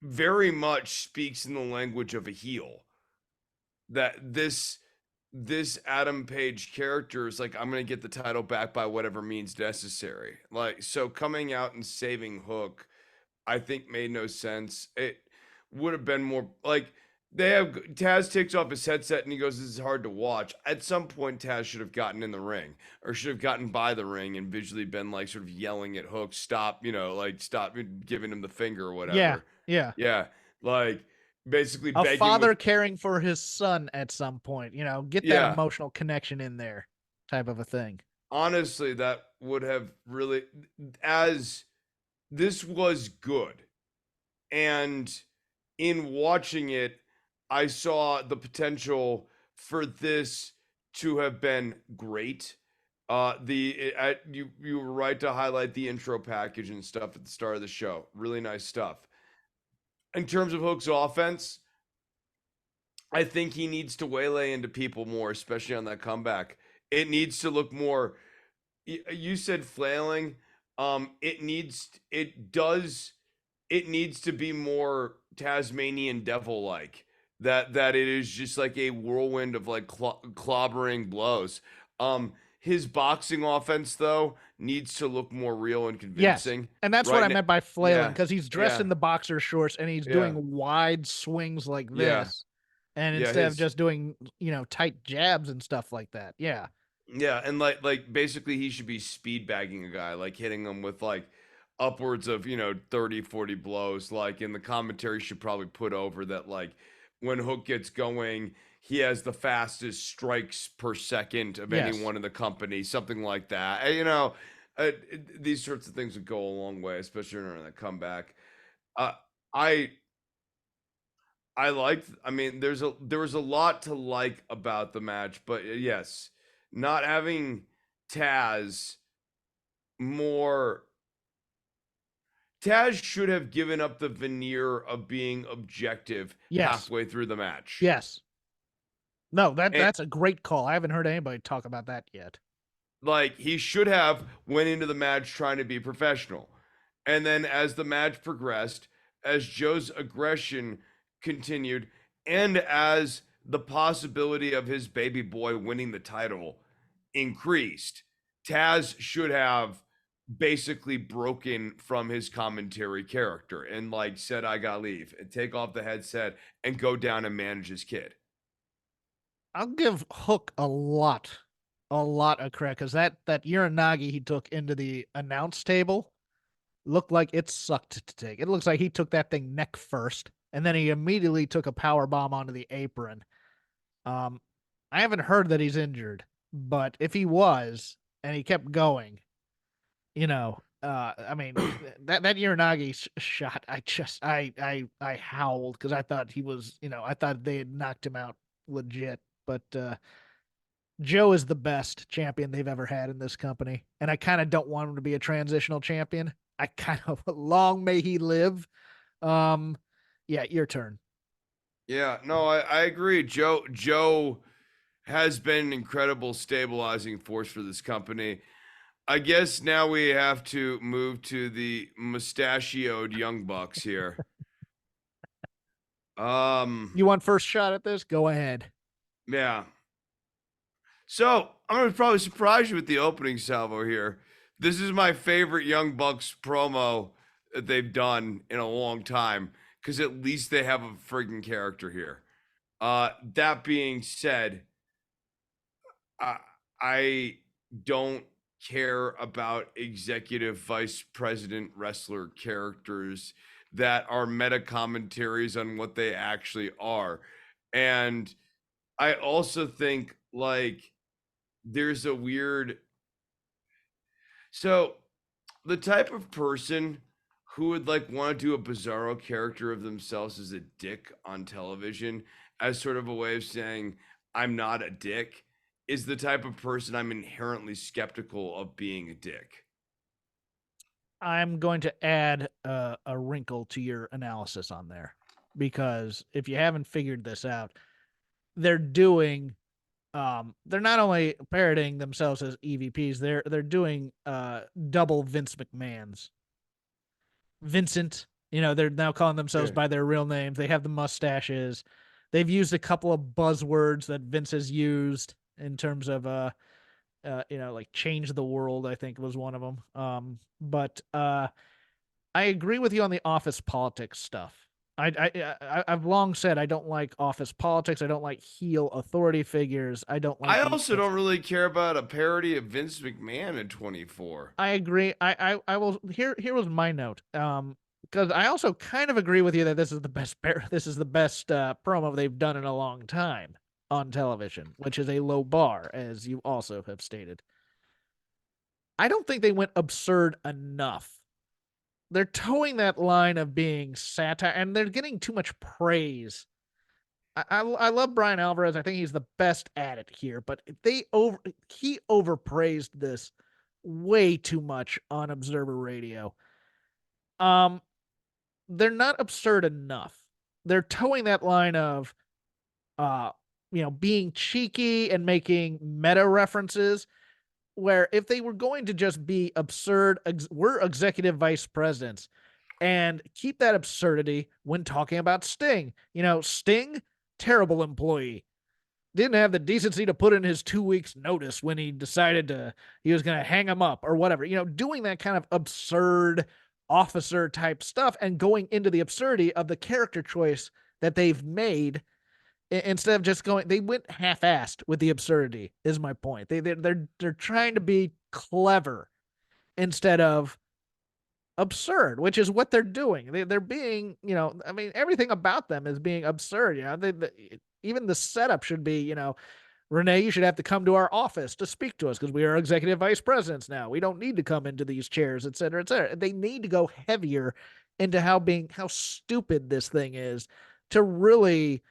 very much speaks in the language of a heel. That this Adam Page character is like, I'm gonna get the title back by whatever means necessary. Like, so coming out and saving Hook, I think made no sense. It would have been more like they have Taz takes off his headset and he goes, "This is hard to watch." At some point, Taz should have gotten in the ring or should have gotten by the ring and visually been like sort of yelling at Hook, "Stop!" Like stop giving him the finger or Yeah, whatever. yeah. Yeah, like basically A begging father with caring for his son at some point, get that yeah. emotional connection in there, type of a thing. Honestly, that would have really as this was good. And in watching it, I saw the potential for this to have been great. You were right to highlight the intro package and stuff at the start of the show. Really nice stuff. In terms of Hook's offense, I think he needs to waylay into people more, especially on that comeback. It needs to look more. You said flailing. It needs to be more Tasmanian devil like that it is just like a whirlwind of like clobbering blows. His boxing offense though needs to look more real and Yes, convincing and that's what right I now. meant by flailing, Yeah, because he's dressed yeah, in the boxer shorts and he's yeah, doing wide swings like yeah, this, and yeah. instead of His just doing, tight jabs and stuff like that. Yeah. Yeah, and like basically he should be speed bagging a guy, like hitting him with like upwards of, 30, 40 blows. Like in the commentary should probably put over that like when Hook gets going, he has the fastest strikes per second of Yes. anyone in the company, something like that. These sorts of things would go a long way, especially during the comeback. Uh, I I mean, there was a lot to like about the match, but yes, not having Taz more Taz should have given up the veneer of being objective Yes. halfway through the match. Yes. No, And that's a great call. I haven't heard anybody talk about that yet. like he should have went into the match trying to be professional. And then as the match progressed, as Joe's aggression continued, and as the possibility of his baby boy winning the title increased, Taz should have basically broken from his commentary character and like said, I gotta leave and take off the headset and go down and manage his kid. I'll give Hook a lot of credit, because that Uranagi he took into the announce table looked like it sucked to take. It looks like he took that thing neck first, and then he immediately took a power bomb onto the apron. Um, I haven't heard that he's injured, but if he was and he kept going, I mean, that Uranagi shot, I howled because I thought he was, I thought they had knocked him out legit. But Joe is the best champion they've ever had in this company, and I kind of don't want him to be a transitional champion. I kind of long may he live. Um, yeah, your turn. Yeah, no, I agree. Joe has been an incredible stabilizing force for this company. I guess now we have to move to the mustachioed young bucks here. Um, You want first shot at this? Go ahead. yeah. So I'm gonna probably surprise you with the opening salvo here. This is my favorite Young Bucks promo that they've done in a long time because at least they have a friggin' character here. That being said, I, I don't care about executive vice president wrestler characters that are meta commentaries on what they actually are. And I also think like there's a weird so the type of person who would like want to do a bizarro character of themselves as a dick on television as sort of a way of saying I'm not a dick is the type of person I'm inherently skeptical of being a dick. I'm going to add a wrinkle to your analysis on there, because if you haven't figured this out, they're doing they're not only parroting themselves as EVPs, they're doing double Vince McMahon's. Vincent, they're now calling themselves Yeah. by their real names. They have the mustaches. They've used a couple of buzzwords that Vince has used in terms of like change the world, I think was one of them. But I agree with you on the office politics stuff. I've long said I don't like office politics. I don't like heel authority figures. I don't like I these also sorts. don't really care about a parody of Vince McMahon in 24. I agree. I will. Here was my note. Because I also kind of agree with you that this is the best promo they've done in a long time on television, which is a low bar, as you also have stated. I don't think they went absurd enough. They're towing that line of being satire, and they're getting too much praise. I love Brian Alvarez. I think he's the best at it here, but he overpraised this way too much on Observer Radio. Um, they're not absurd enough. They're towing that line of uh, being cheeky and making meta references, where if they were going to just be absurd, we're executive vice presidents, and keep that absurdity when talking about Sting. Sting, terrible employee. Didn't have the decency to put in his 2 weeks notice when he decided he was going to hang him up or whatever. Doing that kind of absurd officer type stuff and going into the absurdity of the character choice that they've made, instead of just going, they went half-assed with the absurdity is my point. They're trying to be clever instead of absurd, which is what they're doing. They're being, I mean, everything about them is being absurd. Even the setup should be, Renee, you should have to come to our office to speak to us because we are executive vice presidents now. We don't need to come into these chairs, et cetera, et cetera. They need to go heavier into how stupid this thing is to really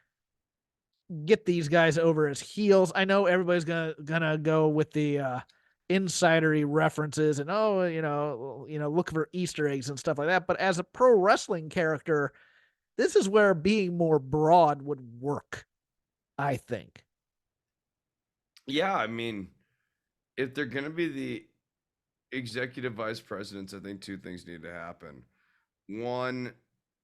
get these guys over as heels. I know everybody's gonna go with the insidery references and look for Easter eggs and stuff like that. But as a pro wrestling character, this is where being more broad would work, I think. Yeah, I mean, if they're going to be the executive vice presidents, I think two things need to happen. One,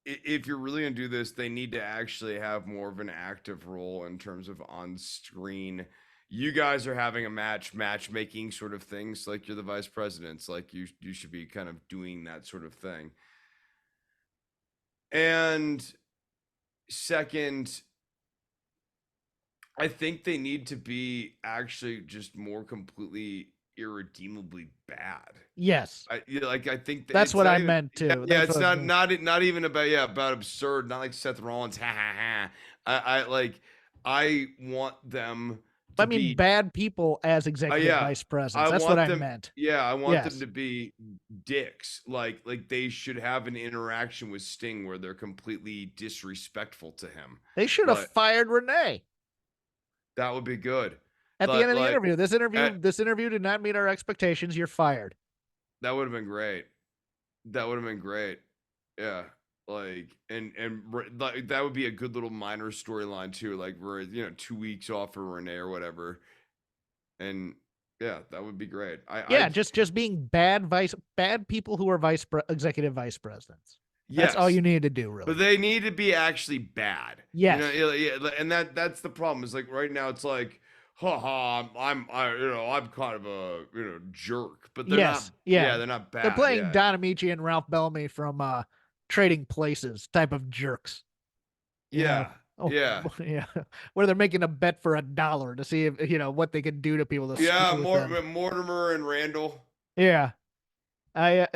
if you're really going to do this, they need to actually have more of an active role in terms of on screen. You guys are having a matchmaking sort of things, like you're the vice presidents, like you should be kind of doing that sort of thing. And second, I think they need to be actually just more completely irredeemably bad. Yes, I think that that's it's what not I even meant too. yeah, That's it's what I was going. not even about about absurd, not like Seth Rollins, ha ha ha. I want them I to mean, be bad people as executive yeah. vice presidents. I That's what want I them meant. yeah, I want them Yes, to be dicks. Like they should have an interaction with Sting where they're completely disrespectful to him. they should have Like fired Renee that would be good. at the end of the Like interview. This at, interview, this interview did not meet our expectations. You're fired. that would have been great. That would have been great. Yeah. Like that would be a good little minor storyline too. Like we're 2 weeks off for Renee or whatever, and yeah, that would be great. Yeah, just being bad people who are executive vice presidents. That's all yes, you need to do, but really. they need to be actually bad. Yes, Yeah, and that's the problem. Is like right now it's like, haha, I'm kind of a jerk, but they're not. yes, yeah. Yeah, they're not They're bad. playing Yeah, Don Amici and Ralph Bellamy from Trading Places type of jerks. You know, yeah, oh yeah. yeah, where they're making a bet for $1 to see if what they can do to people to Yeah, screw with them. Mortimer and Randall. Yeah, I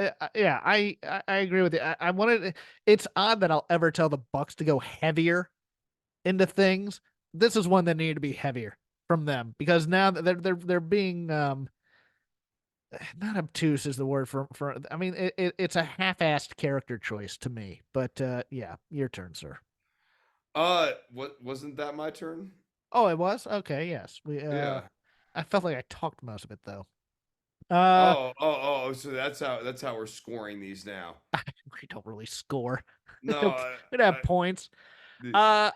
agree with you. I wanted. It's odd that I'll ever tell the Bucks to go heavier into things. This is one that needed to be heavier from them because now that they're being not obtuse is the word for. I mean, it's a half-assed character choice to me. But yeah, your turn, sir. What wasn't that my turn? Oh, it was okay. Yes, we. Yeah. I felt like I talked most of it though. Uh, So that's how we're scoring these now. we don't really score. No, We don't have points. the- Uh,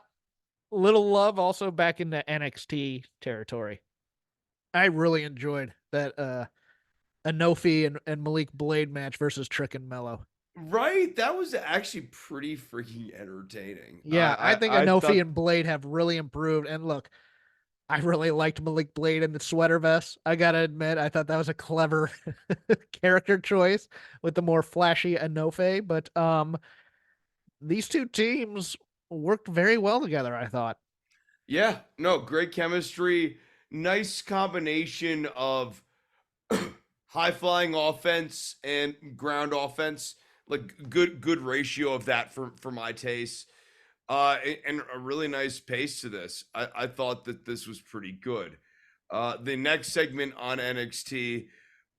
Little Love also back into NXT territory. I really enjoyed that Anofi and Malik Blade match versus Trick and Mello. right. That was actually pretty freaking entertaining. Yeah, I think I Anofi thought, and Blade have really improved. And look, I really liked Malik Blade in the sweater vest. I gotta admit, I thought that was a clever character choice with the more flashy Anofe. But these two teams worked very well together, I thought. yeah, no, great chemistry, nice combination of high flying offense and ground offense, like good ratio of that for my taste. And a really nice pace to this. I thought that this was pretty good. The next segment on NXT,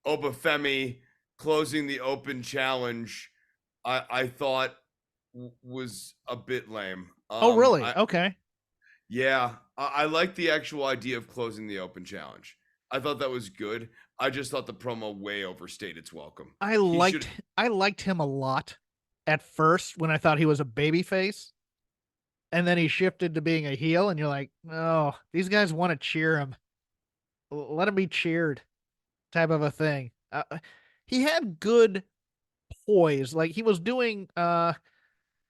Obafemi closing the open challenge, I thought was a bit lame. Oh, really? Okay. Yeah, I like the actual idea of closing the open challenge. I thought that was good. I just thought the promo way overstayed its welcome. I He liked should, I liked him a lot at first when I thought he was a babyface, and then he shifted to being a heel, and you're like, oh, these guys want to cheer him. Let him be cheered, type of a thing. He had good poise, like he was doing.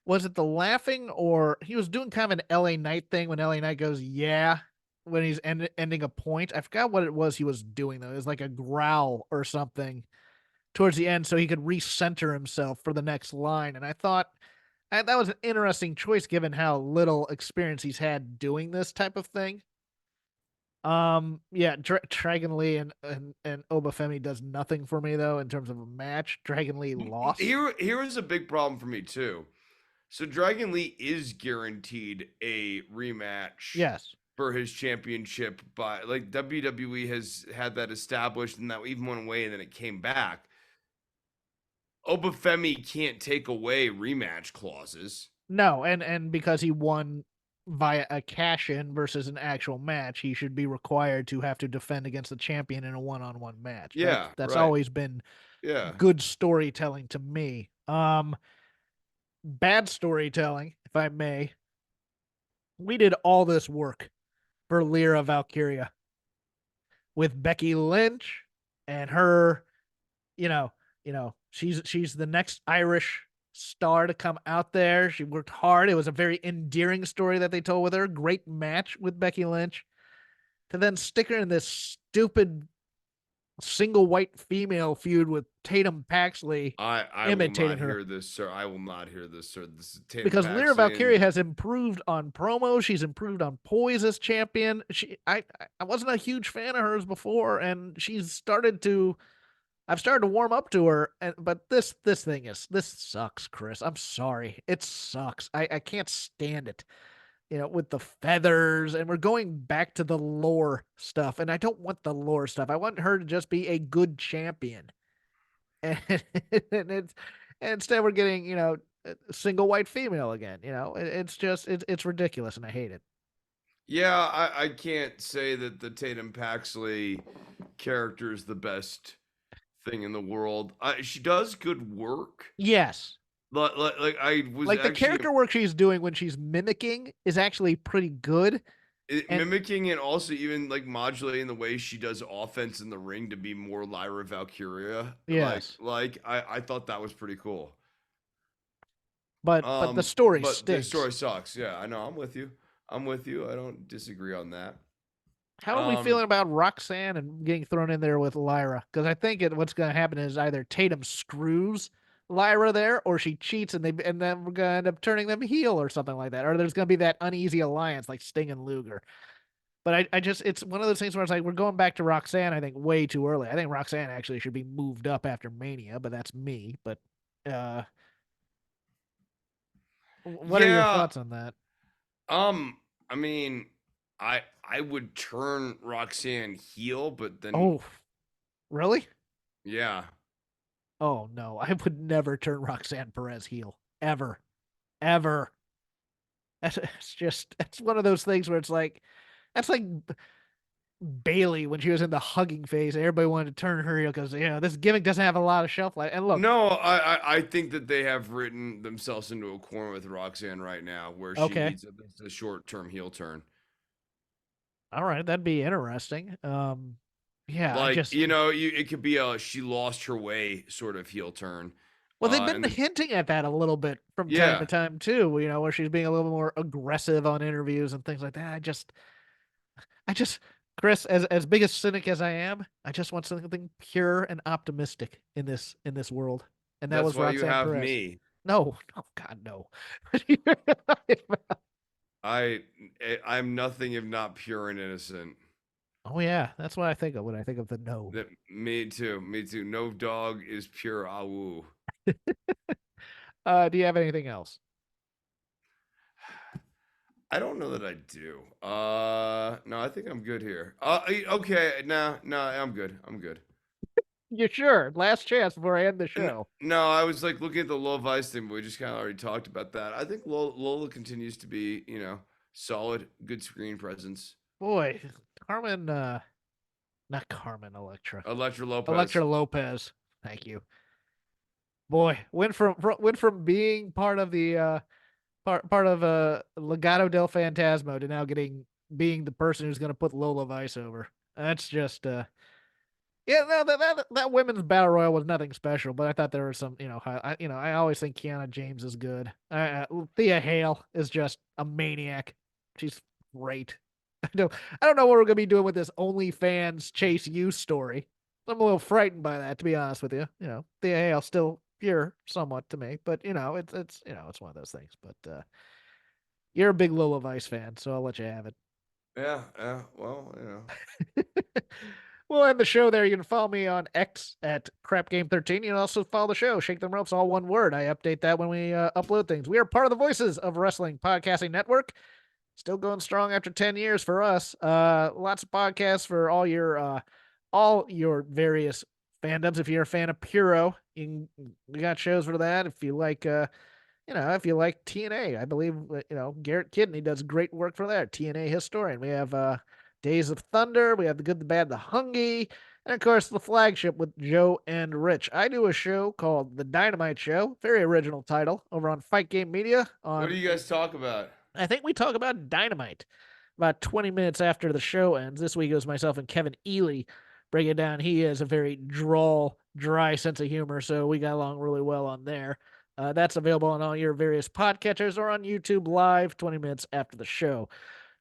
Was it the laughing or he was doing kind of an LA Knight thing when LA Knight goes, yeah, when he's ending a point. I forgot what it was he was doing though. It was like a growl or something towards the end so he could recenter himself for the next line. And I thought that was an interesting choice given how little experience he's had doing this type of thing. Yeah, Dragon Lee and Obafemi does nothing for me though in terms of a match. Dragon Lee lost. here is a big problem for me too. So Dragon Lee is guaranteed a rematch Yes. for his championship, but like WWE has had that established, and that even went away, and then it came back. Obafemi can't take away rematch clauses. No, and because he won via a cash in versus an actual match, he should be required to have to defend against the champion in a one-on-one match. Yeah, That's right. always been Yeah. good storytelling to me. Bad storytelling, if I may. We did all this work for Lyra Valkyria with Becky Lynch and her, you know, she's the next Irish star to come out there. She worked hard. It was a very endearing story that they told with her. Great match with Becky Lynch. To then stick her in this stupid single white female feud with Tatum Paxley I will imitating not her. hear this, sir. I will not hear this, sir. This is Tatum Because Lyra Paxley and Valkyria has improved on promos. She's improved on poise as champion. I wasn't a huge fan of hers before, and she's started to I've started to warm up to her, but this sucks, Chris. I'm sorry, it sucks. I can't stand it. With the feathers, and we're going back to the lore stuff, and I don't want the lore stuff. I want her to just be a good champion, and, and it's and instead we're getting a single white female again. It's just it's ridiculous, and I hate it. yeah, I can't say that the Tatum Paxley character is the best thing in the world. She does good work. Yes. Like I was Like the actually character work she's doing when she's mimicking is actually pretty good. And mimicking and also even like modulating the way she does offense in the ring to be more Lyra Valkyria. yes, I thought that was pretty cool. but the story But the stinks. story sucks. Yeah, I know. I'm with you. I'm with you. I don't disagree on that. How are we Um, feeling about Roxanne and getting thrown in there with Lyra? Because I think what's going to happen is either Tatum screws Lyra there, or she cheats, and then we're going to end up turning them heel or something like that. Or there's going to be that uneasy alliance like Sting and Luger. But I just it's one of those things where it's like we're going back to Roxanne, I think, way too early. I think Roxanne actually should be moved up after Mania, but that's me. But uh what are your Yeah. thoughts on that? Um. I mean, I would turn Roxanne heel, but then Oh, really? yeah. Oh no, I would never turn Roxanne Perez heel. Ever. Ever. It's just it's one of those things where it's like that's like Bailey when she was in the hugging phase. Everybody wanted to turn her heel because this gimmick doesn't have a lot of shelf life. And look, No, I think that they have written themselves into a corner with Roxanne right now, where she okay, needs a short term heel turn. all right, that'd be interesting. Yeah, I Like just it could be a she lost her way sort of heel turn. well, they've been And then hinting at that a little bit from time to yeah, time too. Where she's being a little more aggressive on interviews and things like that. I just, Chris, as big a cynic as I am, I just want something pure and optimistic in this world, and that that's was why you Roxanne have Perez. me. No, oh God, no. I I'm nothing if not pure and innocent. Oh yeah, that's what I think of when I think of the no. That me too, me too. No dog is pure awu. Do you have anything else? I don't know that I do. No, I think I'm good here. Okay, no, I'm good. I'm good. You sure? Last chance before I end the show. No, I was like looking at the Lola Vice thing, but we just kind of already talked about that. I think Lola continues to be, solid, good screen presence. Boy, Carmen, not Carmen, Electra, Electra Lopez. Electra Lopez. Thank you. Boy, went from being part of the part of Legado del Fantasma to now being the person who's going to put Lola Vice over. That's just yeah, no, that women's battle royal was nothing special, but I thought there was some, I always think Kiana James is good. Thea Hale is just a maniac. She's great. I don't know what we're gonna be doing with this OnlyFans Chase U story. I'm a little frightened by that, to be honest with you. Thea Hale still pure somewhat to me, but it's one of those things. But you're a big Lola Vice fan, so I'll let you have it. Yeah. Well, We'll end the show there. You can follow me on X at CrapGame13. You can also follow the show, Shake Them Ropes, all one word. I update that when we upload things. We are part of the Voices of Wrestling Podcasting Network. Still going strong after 10 years for us. Lots of podcasts for all your various fandoms. If you're a fan of Puro, we got shows for that. If you like TNA, I believe Garrett Kidney does great work for that. TNA historian. We have Days of Thunder. We have the Good, the Bad, the Hungy, and of course the flagship with Joe and Rich. I do a show called The Dynamite Show, very original title, over on Fight Game Media. what do On you guys talk about? I think we talk about Dynamite about 20 minutes after the show ends. This week it was myself and Kevin Ely break it down. He has a very dry sense of humor, so we got along really well on there. That's available on all your various podcatchers or on YouTube live 20 minutes after the show.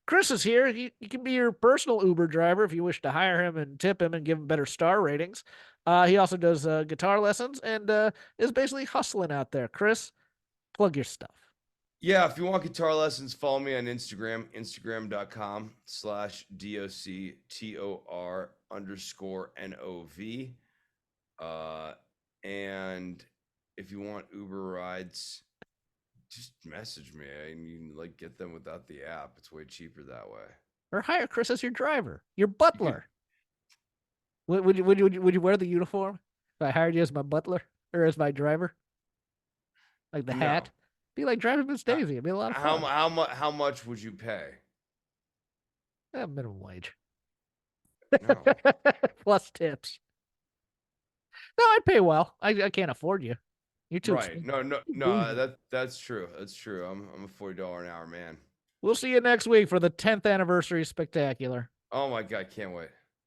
Chris is here. He can be your personal Uber driver if you wish to hire him and tip him and give him better star ratings. He also does guitar lessons and is basically hustling out there. Chris, plug your stuff. Yeah, if you want guitar lessons, follow me on Instagram, instagram.com/DOCTOR_NOV. And if you want Uber rides, just message me and you can like get them without the app. It's way cheaper that way. Or hire Chris as your driver, your You could, butler. Would you wear the uniform if I hired you as my butler or as my driver? Like the no. hat? Be like driving Miss Daisy. It'd be a lot of fun. How much would you pay? Minimum wage. No. Plus tips. No, I'd pay well. I can't afford you. You're too Right. expensive. No. That's true. That's true. I'm a $40 an hour man. We'll see you next week for the 10th anniversary spectacular. Oh my god, can't wait.